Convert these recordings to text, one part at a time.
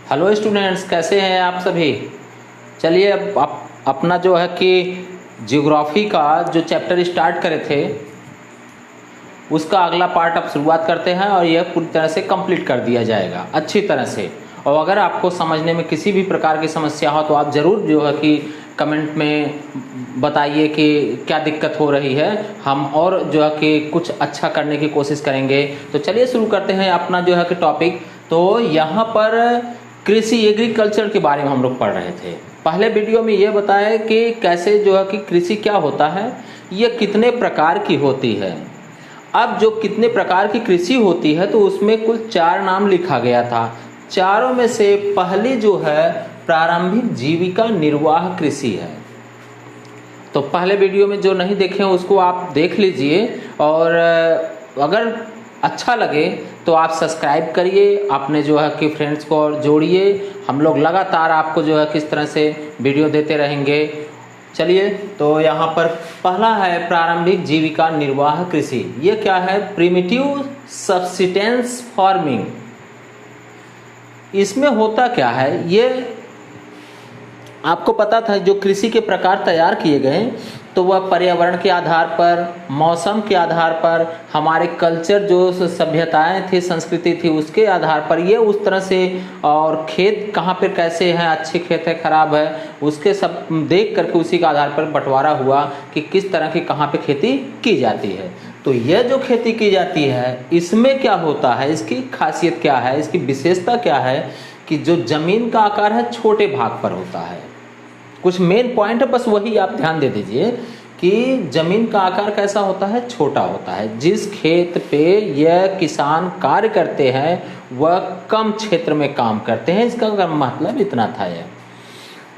Hello students, कैसे हैं आप सभी। चलिए अब अपना जो है कि ज्योग्राफी का जो चैप्टर स्टार्ट करे थे उसका अगला पार्ट अब शुरुआत करते हैं और यह पूरी तरह से कंप्लीट कर दिया जाएगा अच्छी तरह से। और अगर आपको समझने में किसी भी प्रकार की समस्या हो तो आप ज़रूर जो है कि कमेंट में बताइए कि क्या दिक्कत हो रही है, हम और जो है कि कुछ अच्छा करने की कोशिश करेंगे। तो चलिए शुरू करते हैं अपना जो है कि टॉपिक। तो यहाँ पर कृषि एग्रीकल्चर के बारे में हम लोग पढ़ रहे थे। पहले वीडियो में ये बताया कि कैसे जो है कि कृषि क्या होता है, ये कितने प्रकार की होती है। अब जो कितने प्रकार की कृषि होती है तो उसमें कुल 4 नाम लिखा गया था। चारों में से पहली जो है प्रारंभिक जीविका निर्वाह कृषि है। तो पहले वीडियो में जो नहीं देखे हैं उसको आप देख लीजिए और अगर अच्छा लगे तो आप सब्सक्राइब करिए, अपने जो है कि फ्रेंड्स को जोड़िए। हम लोग लगातार आपको जो है किस तरह से वीडियो देते रहेंगे। चलिए, तो यहाँ पर पहला है प्रारंभिक जीविका निर्वाह कृषि। ये क्या है? Primitive subsistence farming. इसमें होता क्या है, ये आपको पता था। जो कृषि के प्रकार तैयार किए गए तो वह पर्यावरण के आधार पर, मौसम के आधार पर, हमारे कल्चर जो सभ्यताएं थी, संस्कृति थी, उसके आधार पर ये उस तरह से, और खेत कहाँ पे कैसे हैं, अच्छे खेत है खराब है, उसके सब देख करके उसी के आधार पर बंटवारा हुआ कि किस तरह की कहाँ पे खेती की जाती है। तो यह जो खेती की जाती है इसमें क्या होता है, इसकी खासियत क्या है, इसकी विशेषता क्या है कि जो जमीन का आकार है छोटे भाग पर होता है। कुछ मेन पॉइंट है, बस वही आप ध्यान दे दीजिए कि जमीन का आकार कैसा होता है, छोटा होता है। जिस खेत पे यह किसान कार्य करते हैं वह कम क्षेत्र में काम करते हैं। इसका मतलब इतना था यह।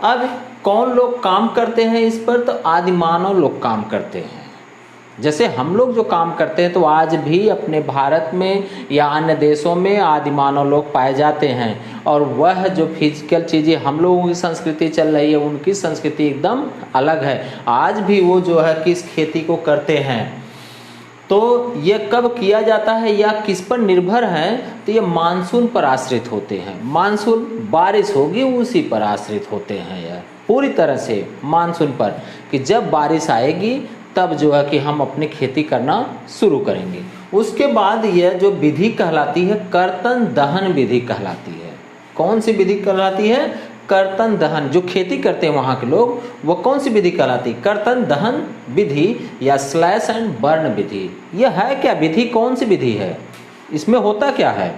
अब कौन लोग काम करते हैं इस पर? तो आदिमानव लोग काम करते हैं। जैसे हम लोग जो काम करते हैं तो आज भी अपने भारत में या अन्य देशों में आदिमानव लोग पाए जाते हैं। और वह जो फिजिकल चीज़ें हम लोगों की संस्कृति चल रही है उनकी संस्कृति एकदम अलग है। आज भी वो जो है किस खेती को करते हैं। तो ये कब किया जाता है या किस पर निर्भर है? तो ये मानसून पर आश्रित होते हैं। मानसून, बारिश होगी उसी पर आश्रित होते हैं। यह पूरी तरह से मानसून पर कि जब बारिश आएगी तब जो है कि हम अपनी खेती करना शुरू करेंगे। उसके बाद यह जो विधि कहलाती है कर्तन दहन विधि कहलाती है। कौन सी विधि कहलाती है? कर्तन दहन। जो खेती करते हैं वहाँ के लोग, वो कौन सी विधि कहलाती है? कर्तन दहन विधि या स्लैश एंड बर्न विधि। यह है क्या विधि? कौन सी विधि है? इसमें होता क्या है?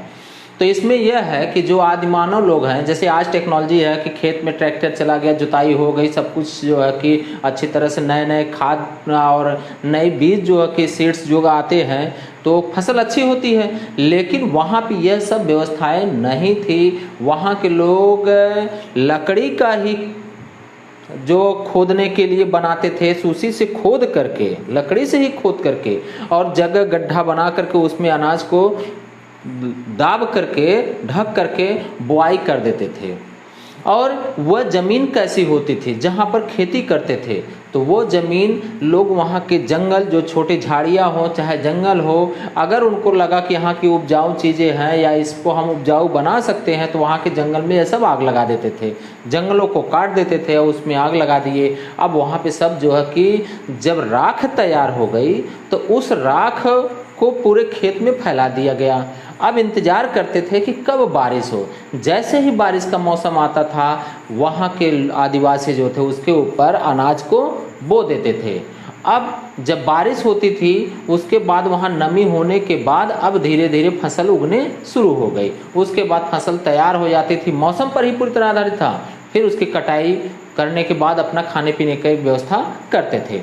तो इसमें यह है कि जो आदिमानव लोग हैं, जैसे आज टेक्नोलॉजी है कि खेत में ट्रैक्टर चला गया, जुताई हो गई, सब कुछ जो है कि अच्छी तरह से नए नए खाद और नए बीज जो है कि सीड्स जो आते हैं तो फसल अच्छी होती है। लेकिन वहाँ पे यह सब व्यवस्थाएं नहीं थी। वहाँ के लोग लकड़ी का ही जो खोदने के लिए बनाते थे, उसी से खोद करके, लकड़ी से ही खोद करके और जगह गड्ढा बना करके उसमें अनाज को दाब करके ढक करके बुआई कर देते थे। और वह ज़मीन कैसी होती थी जहाँ पर खेती करते थे? तो वो ज़मीन लोग वहाँ के जंगल, जो छोटे झाड़ियाँ हो चाहे जंगल हो, अगर उनको लगा कि यहाँ की उपजाऊ चीज़ें हैं या इसको हम उपजाऊ बना सकते हैं तो वहाँ के जंगल में ये सब आग लगा देते थे। जंगलों को काट देते थे और उसमें आग लगा दिए। अब वहाँ पे सब जो है कि जब राख तैयार हो गई तो उस राख को पूरे खेत में फैला दिया गया। अब इंतजार करते थे कि कब बारिश हो। जैसे ही बारिश का मौसम आता था वहाँ के आदिवासी जो थे उसके ऊपर अनाज को बो देते थे। अब जब बारिश होती थी उसके बाद वहाँ नमी होने के बाद अब धीरे धीरे फसल उगने शुरू हो गई। उसके बाद फसल तैयार हो जाती थी, मौसम पर ही पूरी तरह आधारित था। फिर उसकी कटाई करने के बाद अपना खाने पीने की व्यवस्था करते थे।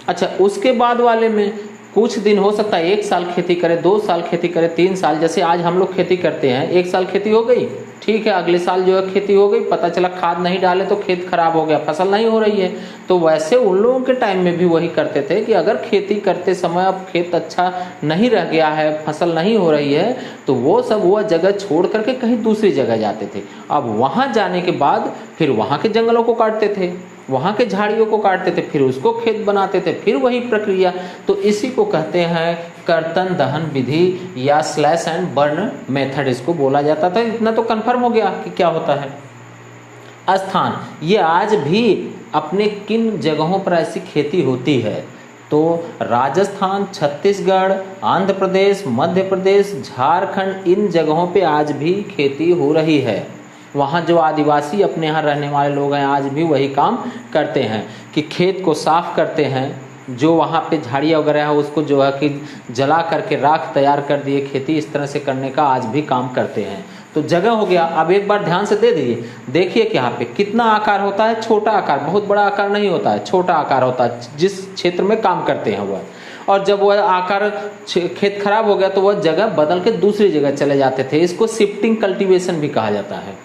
अच्छा, उसके बाद वाले में कुछ दिन हो सकता है 1 साल खेती करे, 2 साल खेती करे, 3 साल। जैसे आज हम लोग खेती करते हैं, 1 साल खेती हो गई, ठीक है, अगले साल जो है खेती हो गई, पता चला खाद नहीं डाले तो खेत खराब हो गया, फसल नहीं हो रही है। तो वैसे उन लोगों के टाइम में भी वही करते थे कि अगर खेती करते समय अब खेत अच्छा नहीं रह गया है, फसल नहीं हो रही है, तो वो सब वह जगह छोड़ करके कहीं दूसरी जगह जाते थे। अब वहाँ जाने के बाद फिर वहाँ के जंगलों को काटते थे वहाँ के झाड़ियों को काटते थे, फिर उसको खेत बनाते थे, फिर वही प्रक्रिया। तो इसी को कहते हैं कर्तन दहन विधि या स्लैश एंड बर्न मेथड इसको बोला जाता था। इतना तो कंफर्म हो गया कि क्या होता है। स्थान, ये आज भी अपने किन जगहों पर ऐसी खेती होती है? तो राजस्थान, छत्तीसगढ़, आंध्र प्रदेश, मध्य प्रदेश, झारखंड, इन जगहों पे आज भी खेती हो रही है। वहाँ जो आदिवासी अपने यहाँ रहने वाले लोग हैं आज भी वही काम करते हैं कि खेत को साफ करते हैं, जो वहाँ पे झाड़ियाँ वगैरह है उसको जो है कि जला करके राख तैयार कर दिए, खेती इस तरह से करने का आज भी काम करते हैं। तो जगह हो गया। अब एक बार ध्यान से दे दीजिए, देखिए कि यहाँ पे कितना आकार होता है, छोटा आकार, बहुत बड़ा आकार नहीं होता है, छोटा आकार होता है जिस क्षेत्र में काम करते हैं वह। और जब वह आकार खेत खराब हो गया तो वह जगह बदल के दूसरी जगह चले जाते थे। इसको शिफ्टिंग कल्टीवेशन भी कहा जाता है।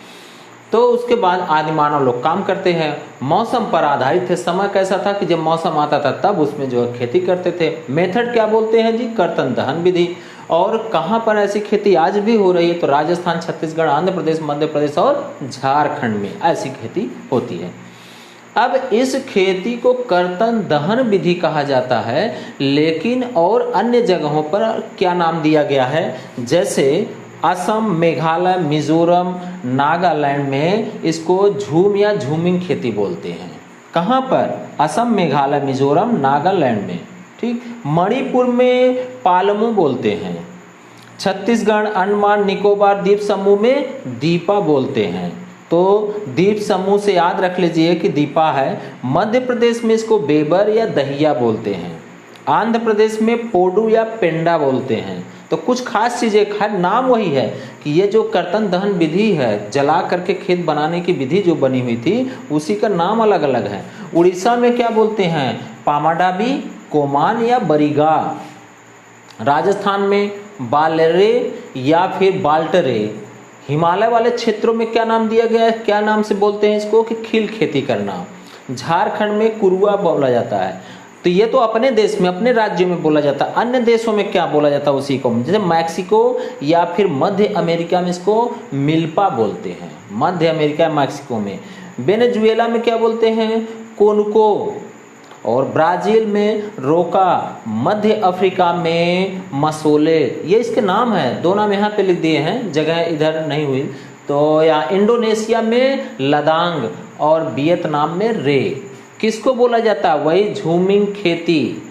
तो उसके बाद आदि मानव लोग काम करते हैं, मौसम पर आधारित थे। समय कैसा था कि जब मौसम आता था तब उसमें जो है खेती करते थे। मेथड क्या बोलते हैं जी? कर्तन दहन विधि। और कहाँ पर ऐसी खेती आज भी हो रही है? तो राजस्थान, छत्तीसगढ़, आंध्र प्रदेश, मध्य प्रदेश और झारखंड में ऐसी खेती होती है। अब इस खेती को कर्तन दहन विधि कहा जाता है, लेकिन और अन्य जगहों पर क्या नाम दिया गया है? जैसे असम, मेघालय, मिजोरम, नागालैंड में इसको झूम या झूमिंग खेती बोलते हैं। कहाँ पर? असम, मेघालय, मिजोरम, नागालैंड में। ठीक। मणिपुर में पालमू बोलते हैं। छत्तीसगढ़, अंडमान निकोबार द्वीप समूह में दीपा बोलते हैं। तो द्वीप समूह से याद रख लीजिए कि दीपा है। मध्य प्रदेश में इसको बेबर या दहिया बोलते हैं। आंध्र प्रदेश में पोडू या पेंडा बोलते हैं। तो कुछ खास चीजें, खैर नाम वही है कि ये जो कर्तन दहन विधि है, जला करके खेत बनाने की विधि जो बनी हुई थी, उसी का नाम अलग अलग है। उड़ीसा में क्या बोलते हैं? पामाडाबी, कोमान या बरिगा। राजस्थान में बालेरे या फिर बाल्टरे। हिमालय वाले क्षेत्रों में क्या नाम दिया गया है? क्या नाम से बोलते हैं इसको? कि खिल खेती करना। झारखंड में कुरुआ बोला जाता है। तो ये तो अपने देश में, अपने राज्य में बोला जाता है। अन्य देशों में क्या बोला जाता है उसी को? जैसे मैक्सिको या फिर मध्य अमेरिका में इसको मिल्पा बोलते हैं। मध्य अमेरिका, मैक्सिको में। वेनेजुएला में क्या बोलते हैं? कोनुको। और ब्राजील में रोका। मध्य अफ्रीका में मसोले। ये इसके नाम है, दो नाम यहाँ पे लिख दिए हैं, जगह इधर नहीं हुई। तो या इंडोनेशिया में लदांग और वियतनाम में रे। किसको बोला जाता है? वही झूमिंग खेती।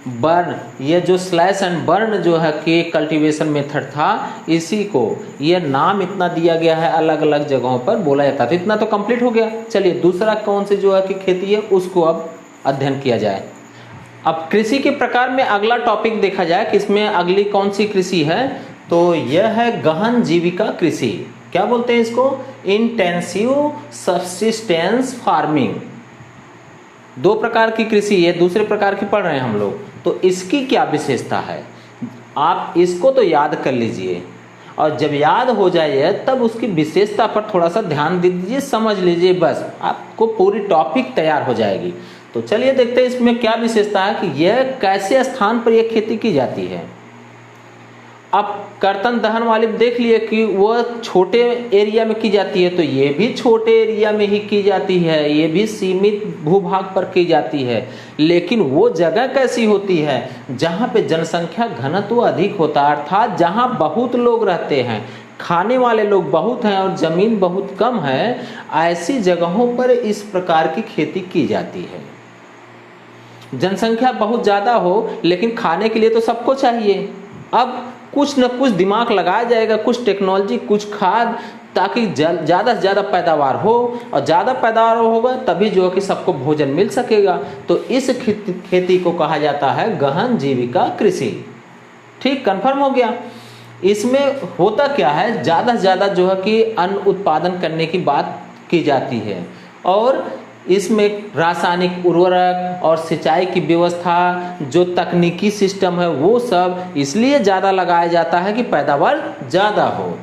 बर्न, ये जो स्लैश एंड बर्न जो है कि कल्टीवेशन मेथड था, इसी को ये नाम इतना दिया गया है, अलग अलग जगहों पर बोला जाता है। तो इतना तो कंप्लीट हो गया। चलिए दूसरा कौन सी जो है कि खेती है उसको अब अध्ययन किया जाए। अब कृषि के प्रकार में अगला टॉपिक देखा जाए कि इसमें अगली कौन सी कृषि है? तो यह है गहन जीविका कृषि। क्या बोलते हैं इसको? Intensive subsistence farming. दो प्रकार की कृषि है, दूसरे प्रकार की पढ़ रहे हैं हम लोग। तो इसकी क्या विशेषता है? आप इसको तो याद कर लीजिए, और जब याद हो जाए तब उसकी विशेषता पर थोड़ा सा ध्यान दे दीजिए, समझ लीजिए, बस आपको पूरी टॉपिक तैयार हो जाएगी। तो चलिए देखते हैं इसमें क्या विशेषता है कि यह कैसे स्थान पर यह खेती की जाती है। अब कर्तन दहन वाली देख लिए कि वह छोटे एरिया में की जाती है, तो ये भी छोटे एरिया में ही की जाती है, ये भी सीमित भूभाग पर की जाती है। लेकिन वो जगह कैसी होती है? जहाँ पे जनसंख्या घनत्व अधिक होता है, अर्थात जहाँ बहुत लोग रहते हैं, खाने वाले लोग बहुत हैं और जमीन बहुत कम है, ऐसी जगहों पर इस प्रकार की खेती की जाती है। जनसंख्या बहुत ज़्यादा हो लेकिन खाने के लिए तो सबको चाहिए। अब कुछ न कुछ दिमाग लगाया जाएगा, कुछ टेक्नोलॉजी, कुछ खाद, ताकि ज़्यादा से ज़्यादा पैदावार हो, और ज़्यादा पैदावार होगा तभी जो है कि सबको भोजन मिल सकेगा। तो इस खेती को कहा जाता है गहन जीविका कृषि। ठीक, कंफर्म हो गया। इसमें होता क्या है? ज़्यादा से ज़्यादा जो है कि अन्न उत्पादन करने की बात की जाती है, और इसमें रासायनिक उर्वरक और सिंचाई की व्यवस्था, जो तकनीकी सिस्टम है, वो सब इसलिए ज़्यादा लगाया जाता है कि पैदावार ज़्यादा हो।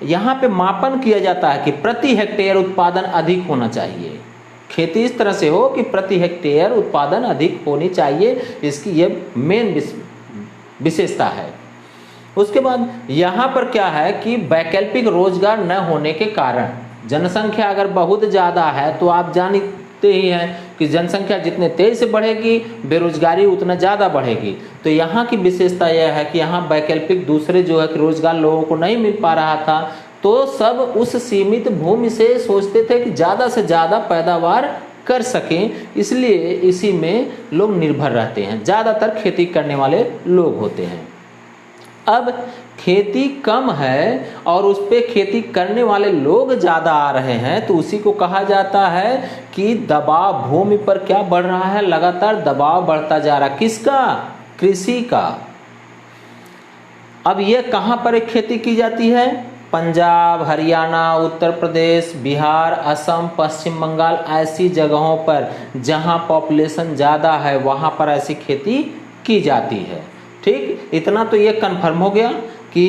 यहाँ पे मापन किया जाता है कि प्रति हेक्टेयर उत्पादन अधिक होना चाहिए। खेती इस तरह से हो कि प्रति हेक्टेयर उत्पादन अधिक होनी चाहिए, इसकी ये मेन विशेषता है। उसके बाद यहाँ पर क्या है कि वैकल्पिक रोजगार न होने के कारण, जनसंख्या अगर बहुत ज़्यादा है तो आप समझते ही हैं कि जनसंख्या जितने तेज़ी से बढ़ेगी बेरोजगारी उतना ज़्यादा बढ़ेगी। तो यहाँ की विशेषता यह है कि यहाँ वैकल्पिक दूसरे जो है कि रोजगार लोगों को नहीं मिल पा रहा था, तो सब उस सीमित भूमि से सोचते थे कि ज़्यादा से ज़्यादा पैदावार कर सकें, इसलिए इसी में लोग निर्भर रहते हैं, ज़्यादातर खेती करने वाले लोग होते हैं। अब खेती कम है और उस पर खेती करने वाले लोग ज़्यादा आ रहे हैं, तो उसी को कहा जाता है कि दबाव भूमि पर क्या बढ़ रहा है, लगातार दबाव बढ़ता जा रहा है। किसका? कृषि का। अब ये कहाँ पर एक खेती की जाती है? पंजाब, हरियाणा, उत्तर प्रदेश, बिहार, असम, पश्चिम बंगाल, ऐसी जगहों पर जहाँ पॉपुलेशन ज़्यादा है वहाँ पर ऐसी खेती की जाती है। ठीक, इतना तो ये कन्फर्म हो गया कि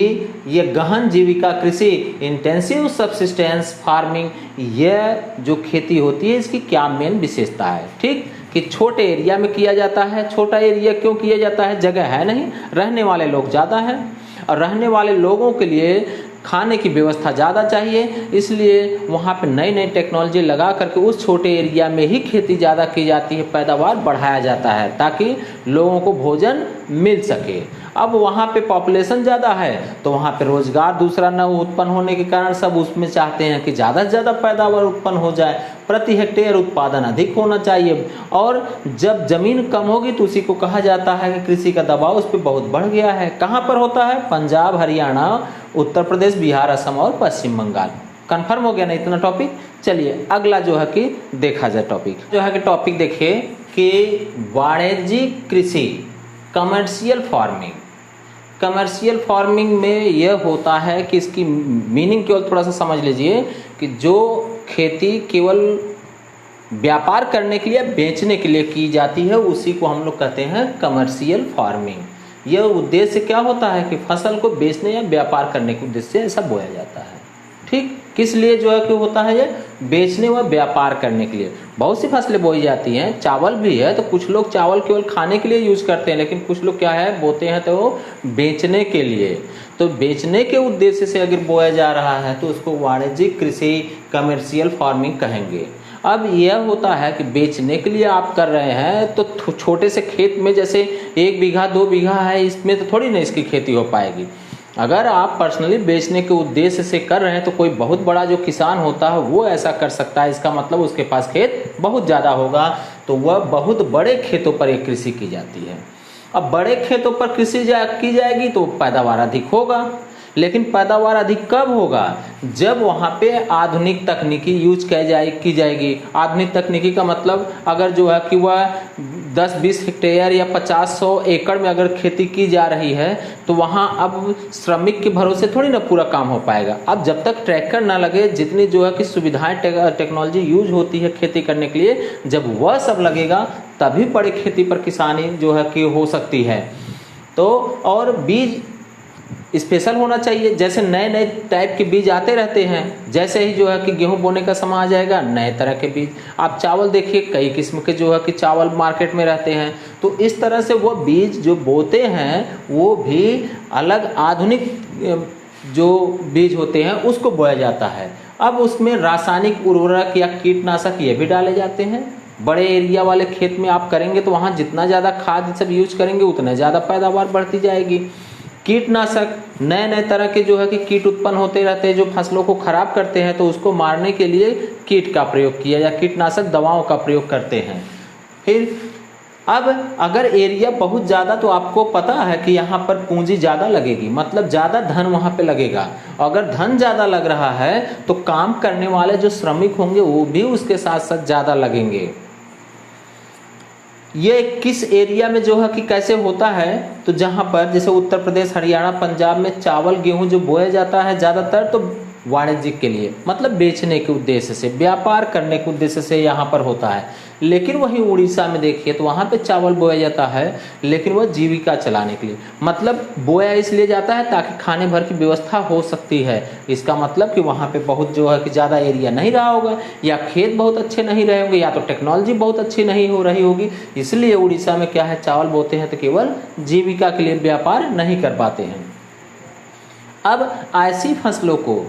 ये गहन जीविका कृषि, इंटेंसिव सब्सिस्टेंस फार्मिंग, यह जो खेती होती है इसकी क्या मेन विशेषता है। ठीक, कि छोटे एरिया में किया जाता है। छोटा एरिया क्यों किया जाता है? जगह है नहीं, रहने वाले लोग ज़्यादा हैं और रहने वाले लोगों के लिए खाने की व्यवस्था ज़्यादा चाहिए, इसलिए वहाँ पे नई नई टेक्नोलॉजी लगा करके उस छोटे एरिया में ही खेती ज़्यादा की जाती है, पैदावार बढ़ाया जाता है ताकि लोगों को भोजन मिल सके। अब वहाँ पे पॉपुलेशन ज़्यादा है तो वहाँ पे रोजगार दूसरा न उत्पन्न होने के कारण सब उसमें चाहते हैं कि ज़्यादा से ज़्यादा पैदावार उत्पन्न हो जाए, प्रति हेक्टेयर उत्पादन अधिक होना चाहिए। और जब ज़मीन कम होगी तो उसी को कहा जाता है कि कृषि का दबाव उस पर बहुत बढ़ गया है। कहाँ पर होता है? पंजाब, हरियाणा, उत्तर प्रदेश, बिहार, असम और पश्चिम बंगाल। कन्फर्म हो गया ना इतना टॉपिक। चलिए अगला जो है कि देखा जाए टॉपिक, जो है कि टॉपिक देखिए कि वाणिज्यिक कृषि, कमर्शियल फार्मिंग। कमर्शियल फार्मिंग में यह होता है कि इसकी मीनिंग केवल थोड़ा सा समझ लीजिए कि जो खेती केवल व्यापार करने के लिए, बेचने के लिए की जाती है उसी को हम लोग कहते हैं कमर्शियल फार्मिंग। यह उद्देश्य क्या होता है कि फसल को बेचने या व्यापार करने के उद्देश्य से ऐसा बोया जाता है। ठीक, किस लिए जो है कि होता है ये? बेचने व व्यापार करने के लिए। बहुत सी फसलें बोई जाती हैं, चावल भी है, तो कुछ लोग चावल केवल खाने के लिए यूज करते हैं, लेकिन कुछ लोग क्या है बोते हैं तो बेचने के लिए। तो बेचने के उद्देश्य से अगर बोया जा रहा है तो उसको वाणिज्यिक कृषि, कमर्शियल फार्मिंग कहेंगे। अब यह होता है कि बेचने के लिए आप कर रहे हैं तो छोटे से खेत में जैसे 1 बीघा 2 बीघा है, इसमें तो थोड़ी ना इसकी खेती हो पाएगी। अगर आप पर्सनली बेचने के उद्देश्य से कर रहे हैं तो कोई बहुत बड़ा जो किसान होता है वो ऐसा कर सकता है, इसका मतलब उसके पास खेत बहुत ज़्यादा होगा, तो वह बहुत बड़े खेतों पर एक कृषि की जाती है। अब बड़े खेतों पर कृषि की जाएगी तो पैदावार अधिक होगा, लेकिन पैदावार अधिक कब होगा? जब वहाँ पे आधुनिक तकनीकी यूज की जाएगी। आधुनिक तकनीकी का मतलब अगर जो है कि वह 10-20 हेक्टेयर या 50-100 एकड़ में अगर खेती की जा रही है तो वहाँ अब श्रमिक के भरोसे थोड़ी ना पूरा काम हो पाएगा। अब जब तक ट्रैक्टर ना लगे, जितनी जो है कि सुविधाएं टेक्नोलॉजी यूज होती है खेती करने के लिए, जब वह सब लगेगा तभी बड़े खेती पर किसानी जो है कि हो सकती है। तो और बीज स्पेशल होना चाहिए, जैसे नए नए टाइप के बीज आते रहते हैं। जैसे ही जो है कि गेहूं बोने का समय आ जाएगा, नए तरह के बीज। आप चावल देखिए, कई किस्म के जो है कि चावल मार्केट में रहते हैं, तो इस तरह से वो बीज जो बोते हैं वो भी अलग आधुनिक जो बीज होते हैं उसको बोया जाता है। अब उसमें रासायनिक उर्वरक या कीटनाशक ये भी डाले जाते हैं। बड़े एरिया वाले खेत में आप करेंगे तो वहाँ जितना ज़्यादा खाद सब यूज करेंगे उतना ज़्यादा पैदावार बढ़ती जाएगी। कीटनाशक, नए नए तरह के जो है कि कीट उत्पन्न होते रहते हैं जो फसलों को खराब करते हैं, तो उसको मारने के लिए कीट का प्रयोग किया या कीटनाशक दवाओं का प्रयोग करते हैं। फिर अब अगर एरिया बहुत ज़्यादा, तो आपको पता है कि यहाँ पर पूंजी ज़्यादा लगेगी, मतलब ज़्यादा धन वहाँ पे लगेगा। अगर धन ज़्यादा लग रहा है तो काम करने वाले जो श्रमिक होंगे वो भी उसके साथ साथ ज़्यादा लगेंगे। ये किस एरिया में जो है कि कैसे होता है, तो जहाँ पर जैसे उत्तर प्रदेश, हरियाणा, पंजाब में चावल गेहूं जो बोया जाता है ज़्यादातर तो वाणिज्यिक के लिए, मतलब बेचने के उद्देश्य से, व्यापार करने के उद्देश्य से यहाँ पर होता है। लेकिन वहीं उड़ीसा में देखिए तो वहाँ पे चावल बोया जाता है, लेकिन वह जीविका चलाने के लिए, मतलब बोया इसलिए जाता है ताकि खाने भर की व्यवस्था हो सकती है। इसका मतलब कि वहाँ पे बहुत जो है कि ज़्यादा एरिया नहीं रहा होगा, या खेत बहुत अच्छे नहीं रहे होंगे, या तो टेक्नोलॉजी बहुत अच्छी नहीं हो रही होगी, इसलिए उड़ीसा में क्या है चावल बोते हैं तो केवल जीविका के लिए, व्यापार नहीं कर पाते हैं। अब ऐसी फसलों को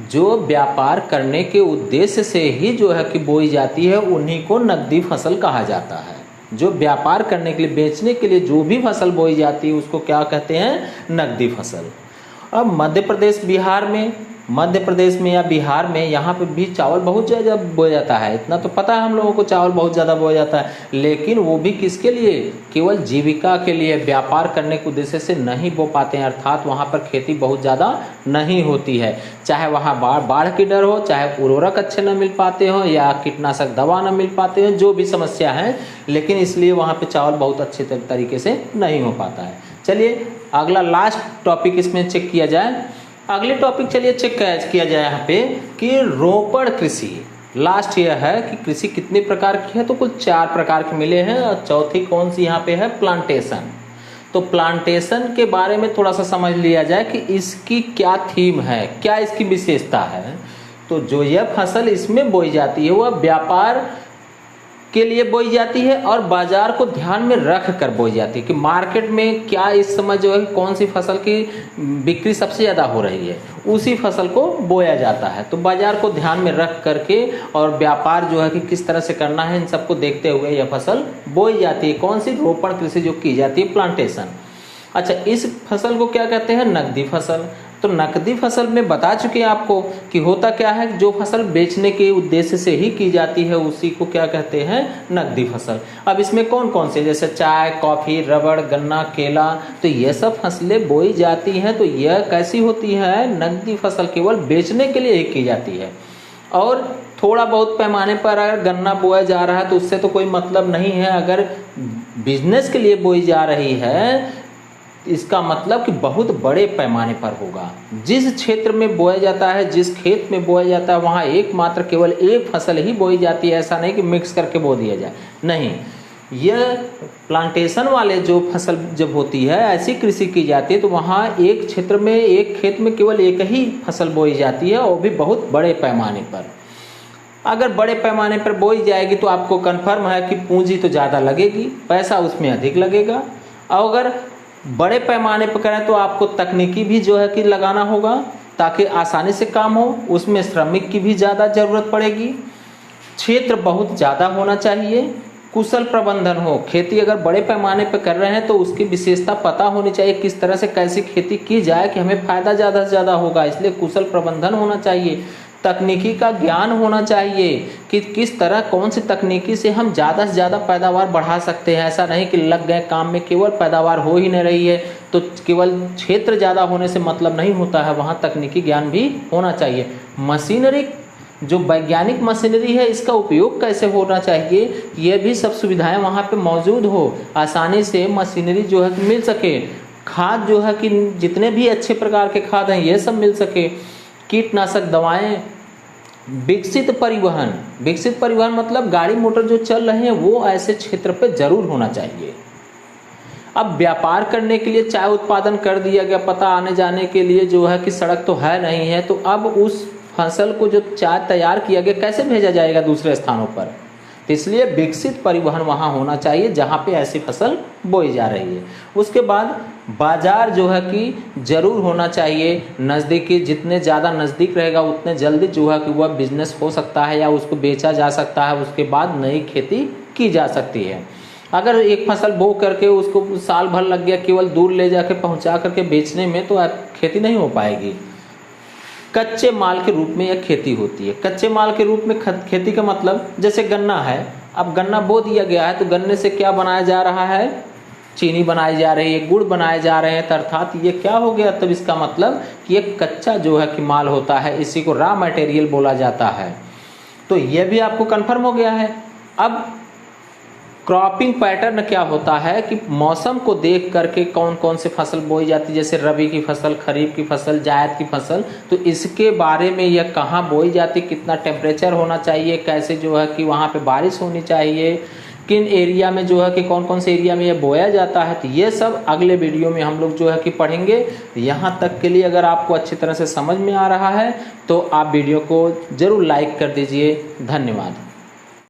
जो व्यापार करने के उद्देश्य से ही जो है कि बोई जाती है उन्हीं को नकदी फसल कहा जाता है। जो व्यापार करने के लिए, बेचने के लिए जो भी फसल बोई जाती है उसको क्या कहते हैं? नकदी फसल। अब मध्य प्रदेश में या बिहार में यहाँ पे भी चावल बहुत ज़्यादा बोया जाता है। इतना तो पता है हम लोगों को, चावल बहुत ज़्यादा बोया जाता है, लेकिन वो भी किसके लिए? केवल जीविका के लिए, व्यापार करने के उद्देश्य से नहीं बो पाते हैं, अर्थात वहाँ पर खेती बहुत ज़्यादा नहीं होती है। चाहे वहाँ बाढ़ की डर हो, चाहे उर्वरक अच्छे न मिल पाते हो, या कीटनाशक दवा न मिल पाते हो, जो भी समस्या है, लेकिन इसलिए वहाँ पर चावल बहुत अच्छे तरीके से नहीं हो पाता है। चलिए अगला लास्ट टॉपिक इसमें चेक किया जाए। अगले टॉपिक चलिए चेक किया जाए यहाँ पे कि रोपण कृषि। लास्ट यह है कि कृषि कितने प्रकार की है, तो कुल 4 प्रकार के मिले हैं, और चौथी कौन सी यहाँ पे है? प्लांटेशन। तो प्लांटेशन के बारे में थोड़ा सा समझ लिया जाए कि इसकी क्या थीम है, क्या इसकी विशेषता है। तो जो यह फसल इसमें बोई जाती है वह व्यापार के लिए बोई जाती है और बाजार को ध्यान में रख कर बोई जाती है कि मार्केट में क्या इस समय जो है कौन सी फसल की बिक्री सबसे ज़्यादा हो रही है, उसी फसल को बोया जाता है। तो बाजार को ध्यान में रख करके और व्यापार जो है कि किस तरह से करना है, इन सबको देखते हुए यह फसल बोई जाती है। कौन सी? रोपण कृषि जो की जाती है, प्लांटेशन। अच्छा, इस फसल को क्या कहते हैं? नकदी फसल। तो नकदी फसल में बता चुके हैं आपको कि होता क्या है, जो फसल बेचने के उद्देश्य से ही की जाती है उसी को क्या कहते हैं? नकदी फसल। अब इसमें कौन कौन से, जैसे चाय, कॉफी, रबड़, गन्ना, केला, तो ये सब फसलें बोई जाती हैं। तो यह कैसी होती है? नकदी फसल, केवल बेचने के लिए ही की जाती है। और थोड़ा बहुत पैमाने पर अगर गन्ना बोया जा रहा है तो उससे तो कोई मतलब नहीं है। अगर बिजनेस के लिए बोई जा रही है इसका मतलब कि बहुत बड़े पैमाने पर होगा। जिस क्षेत्र में बोया जाता है, जिस खेत में बोया जाता है, वहाँ एकमात्र केवल एक फसल ही बोई जाती है। ऐसा नहीं कि मिक्स करके बो दिया जाए, नहीं। यह प्लांटेशन वाले जो फसल जब होती है, ऐसी कृषि की जाती है, तो वहाँ एक क्षेत्र में, एक खेत में केवल एक ही फसल बोई जाती है, और भी बहुत बड़े पैमाने पर। अगर बड़े पैमाने पर बोई जाएगी तो आपको कन्फर्म है कि पूंजी तो ज़्यादा लगेगी, पैसा उसमें अधिक लगेगा। और अगर बड़े पैमाने पर करें तो आपको तकनीकी भी जो है कि लगाना होगा ताकि आसानी से काम हो, उसमें श्रमिक की भी ज़्यादा ज़रूरत पड़ेगी, क्षेत्र बहुत ज़्यादा होना चाहिए, कुशल प्रबंधन हो। खेती अगर बड़े पैमाने पर कर रहे हैं तो उसकी विशेषता पता होनी चाहिए, किस तरह से कैसी खेती की जाए कि हमें फ़ायदा ज़्यादा से ज़्यादा होगा, इसलिए कुशल प्रबंधन होना चाहिए। तकनीकी का ज्ञान होना चाहिए कि किस तरह कौन सी तकनीकी से हम ज़्यादा से ज़्यादा पैदावार बढ़ा सकते हैं। ऐसा नहीं कि लग गए काम में, केवल पैदावार हो ही नहीं रही है तो केवल क्षेत्र ज़्यादा होने से मतलब नहीं होता है, वहाँ तकनीकी ज्ञान भी होना चाहिए। मशीनरी, जो वैज्ञानिक मशीनरी है, इसका उपयोग कैसे होना चाहिए, ये भी सब सुविधाएं वहाँ पे मौजूद हो, आसानी से मशीनरी जो है मिल सके। खाद जो है कि जितने भी अच्छे प्रकार के खाद हैं ये सब मिल सके। कीटनाशक दवाएं, विकसित परिवहन मतलब गाड़ी मोटर जो चल रहे हैं वो ऐसे क्षेत्र पे जरूर होना चाहिए। अब व्यापार करने के लिए चाय उत्पादन कर दिया गया, पता आने जाने के लिए जो है कि सड़क तो है नहीं है, तो अब उस फसल को जो चाय तैयार किया गया कैसे भेजा जाएगा दूसरे स्थानों पर? इसलिए विकसित परिवहन वहाँ होना चाहिए जहाँ पे ऐसी फसल बोई जा रही है। उसके बाद बाजार जो है कि जरूर होना चाहिए नज़दीकी, जितने ज़्यादा नज़दीक रहेगा उतने जल्दी जो है कि वह बिजनेस हो सकता है या उसको बेचा जा सकता है, उसके बाद नई खेती की जा सकती है। अगर एक फसल बो करके उसको साल भर लग गया केवल दूर ले जाके पहुँचा करके बेचने में, तो खेती नहीं हो पाएगी। कच्चे माल के रूप में यह खेती होती है। कच्चे माल के रूप में खेती का मतलब, जैसे गन्ना है, अब गन्ना बो दिया गया है तो गन्ने से क्या बनाया जा रहा है? चीनी बनाई जा रही है, गुड़ बनाए जा रहे हैं, अर्थात ये क्या हो गया? तब इसका मतलब कि ये कच्चा जो है कि माल होता है, इसी को रॉ मटेरियल बोला जाता है। तो ये भी आपको कन्फर्म हो गया है। अब क्रॉपिंग पैटर्न क्या होता है कि मौसम को देख करके कौन कौन से फसल बोई जाती है, जैसे रबी की फसल, खरीफ की फसल, जायद की फसल, तो इसके बारे में यह कहाँ बोई जाती, कितना टेम्परेचर होना चाहिए, कैसे जो है कि वहाँ पे बारिश होनी चाहिए, किन एरिया में जो है कि कौन कौन से एरिया में यह बोया जाता है, तो ये सब अगले वीडियो में हम लोग जो है कि पढ़ेंगे। यहाँ तक के लिए अगर आपको अच्छी तरह से समझ में आ रहा है तो आप वीडियो को ज़रूर लाइक कर दीजिए। धन्यवाद।